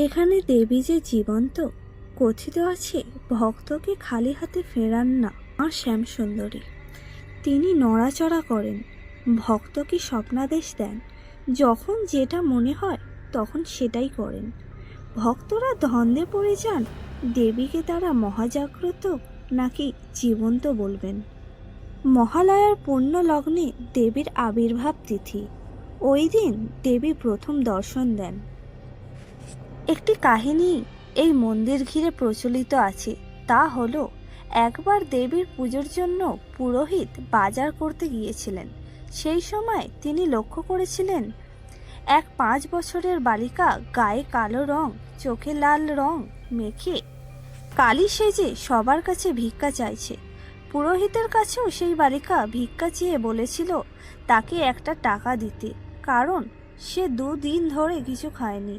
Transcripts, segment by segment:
এখানে দেবী যে জীবন্ত, কথিত আছে ভক্তকে খালি হাতে ফেরান না মা শ্যামসুন্দরী। তিনি নড়াচড়া করেন, ভক্তকে স্বপ্নাদেশ দেন, যখন যেটা মনে হয় তখন সেটাই করেন। ভক্তরা দ্বন্দ্বে পড়ে যান, দেবীকে তারা মহাজাগ্রত নাকি জীবন্ত বলবেন। মহালয়ার পুণ্য লগ্নে দেবীর আবির্ভাব তিথি। ওই দিন দেবী প্রথম দর্শন দেন। একটি কাহিনী এই মন্দির ঘিরে প্রচলিত আছে। তা হলো, একবার দেবীর পুজোর জন্য পুরোহিত বাজার করতে গিয়েছিলেন। সেই সময় তিনি লক্ষ্য করেছিলেন এক 5 বছরের বালিকা গায়ে কালো রং, চোখে লাল রং মেখে কালী সেজে সবার কাছে ভিক্ষা চাইছে। পুরোহিতের কাছেও সেই বালিকা ভিক্ষা চেয়ে বলেছিল তাকে একটা টাকা দিতে, কারণ সে 2 দিন ধরে কিছু খায়নি।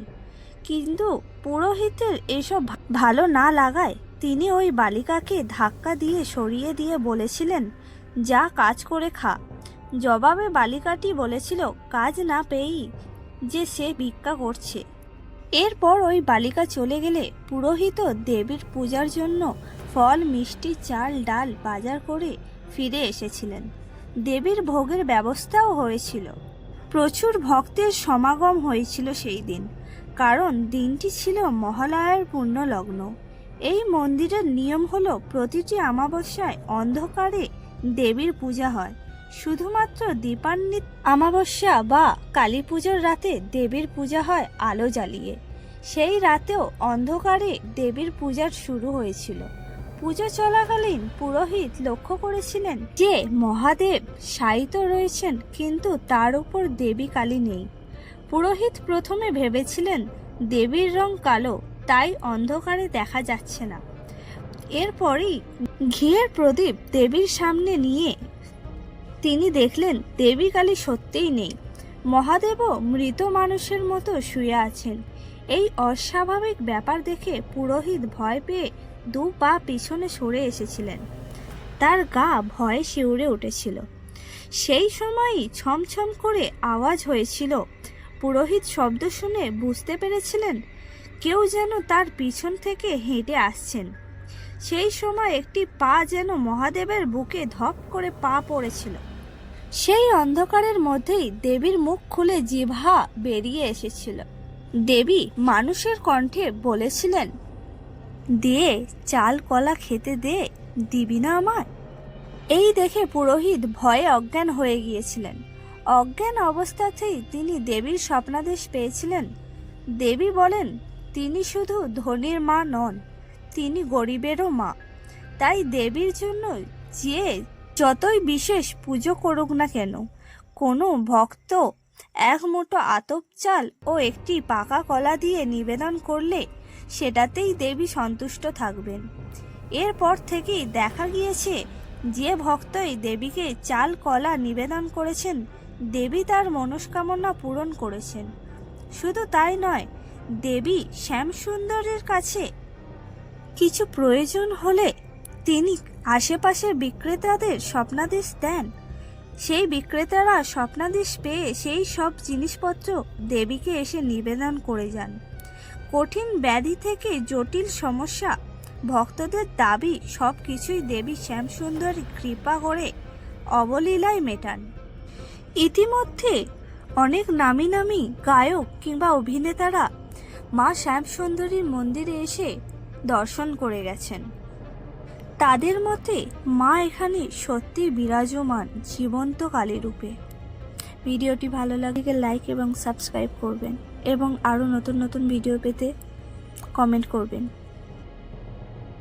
কিন্তু পুরোহিতের এসব ভালো না লাগায় তিনি ওই বালিকাকে ধাক্কা দিয়ে সরিয়ে দিয়ে বলেছিলেন, যা কাজ করে খা। জবাবে বালিকাটি বলেছিল কাজ না পেয়েই যে সে ভিক্ষা করছে। এরপর ওই বালিকা চলে গেলে পুরোহিত দেবীর পূজার জন্য ফল, মিষ্টি, চাল, ডাল বাজার করে ফিরে এসেছিলেন। দেবীর ভোগের ব্যবস্থাও হয়েছিল। প্রচুর ভক্তের সমাগম হয়েছিল সেই দিন, কারণ দিনটি ছিল মহালয়ার পুণ্য লগ্ন। এই মন্দিরের নিয়ম হলো প্রতিটি অমাবস্যায় অন্ধকারে দেবীর পূজা হয়। শুধুমাত্র দীপান্বিত অমাবস্যা বা কালী পুজোর রাতে দেবীর পূজা হয় আলো জ্বালিয়ে। সেই রাতেও অন্ধকারে দেবীর পূজা শুরু হয়েছিল। পুজো চলাকালীন পুরোহিত লক্ষ্য করেছিলেন যে মহাদেব শায়িত রয়েছেন, কিন্তু তার উপর দেবী কালী নেই। পুরোহিত প্রথমে ভেবেছিলেন দেবীর রং কালো, তাই অন্ধকারে দেখা যাচ্ছে না। এরপরই ঘিয়ের প্রদীপ দেবীর সামনে নিয়ে তিনি দেখলেন দেবী কালী সত্যিই নেই। মহাদেবও মৃত মানুষের মতো শুয়ে আছেন। এই অস্বাভাবিক ব্যাপার দেখে পুরোহিত ভয় পেয়ে 2 পা পিছনে সরে এসেছিলেন। তার গা ভয়ে শিউরে উঠেছিল। সেই সময়ই ছমছম করে আওয়াজ হয়েছিল। পুরোহিত শব্দ শুনে বুঝতে পেরেছিলেন কেউ যেন তার পিছন থেকে হেঁটে আসছেন। সেই সময় একটি পা যেন মহাদেবের বুকে ধপ করে পা পড়েছিল। সেই অন্ধকারের মধ্যেই দেবীর মুখ খুলে জিহ্বা বেরিয়ে এসেছিল। দেবী মানুষের কণ্ঠে বলেছিলেন, দে চাল কলা খেতে দে, দিবি না আমায়? এই দেখে পুরোহিত ভয়ে অজ্ঞান হয়ে গিয়েছিলেন। অজ্ঞান অবস্থাতেই তিনি দেবীর স্বপ্নাদেশ পেয়েছিলেন। দেবী বলেন তিনি শুধু ধনীর মা নন, তিনি গরিবেরও মা। তাই দেবীর জন্য যে যতই বিশেষ পুজো করুক না কেন, কোনো ভক্ত 1 মুঠো আতপ চাল ও একটি পাকা কলা দিয়ে নিবেদন করলে সেটাতেই দেবী সন্তুষ্ট থাকবেন। এরপর থেকেই দেখা গিয়েছে যে ভক্তই দেবীকে চাল কলা নিবেদন করেছেন, দেবী তার মনস্কামনা পূরণ করেছেন। শুধু তাই নয়, দেবী শ্যামসুন্দরীর কাছে কিছু প্রয়োজন হলে তিনি আশেপাশের বিক্রেতাদের স্বপ্নাদেশ দেন। সেই বিক্রেতারা স্বপ্নাদেশ পেয়ে সেই সব জিনিসপত্র দেবীকে এসে নিবেদন করে যান। কঠিন ব্যাধি থেকে জটিল সমস্যা, ভক্তদের দাবি সব কিছুই দেবী শ্যামসুন্দরী কৃপা করে অবলীলায় মেটান। ইতিমধ্যে অনেক নামি নামি গায়ক কিংবা অভিনেতারা মা শ্যামসুন্দরীর মন্দিরে এসে দর্শন করে গেছেন। তাদের মতে মা এখানে সত্যি বিরাজমান জীবন্ত কালী রূপে। ভিডিওটি ভালো লাগলে লাইক এবং সাবস্ক্রাইব করবেন এবং আরও নতুন নতুন ভিডিও পেতে কমেন্ট করবেন।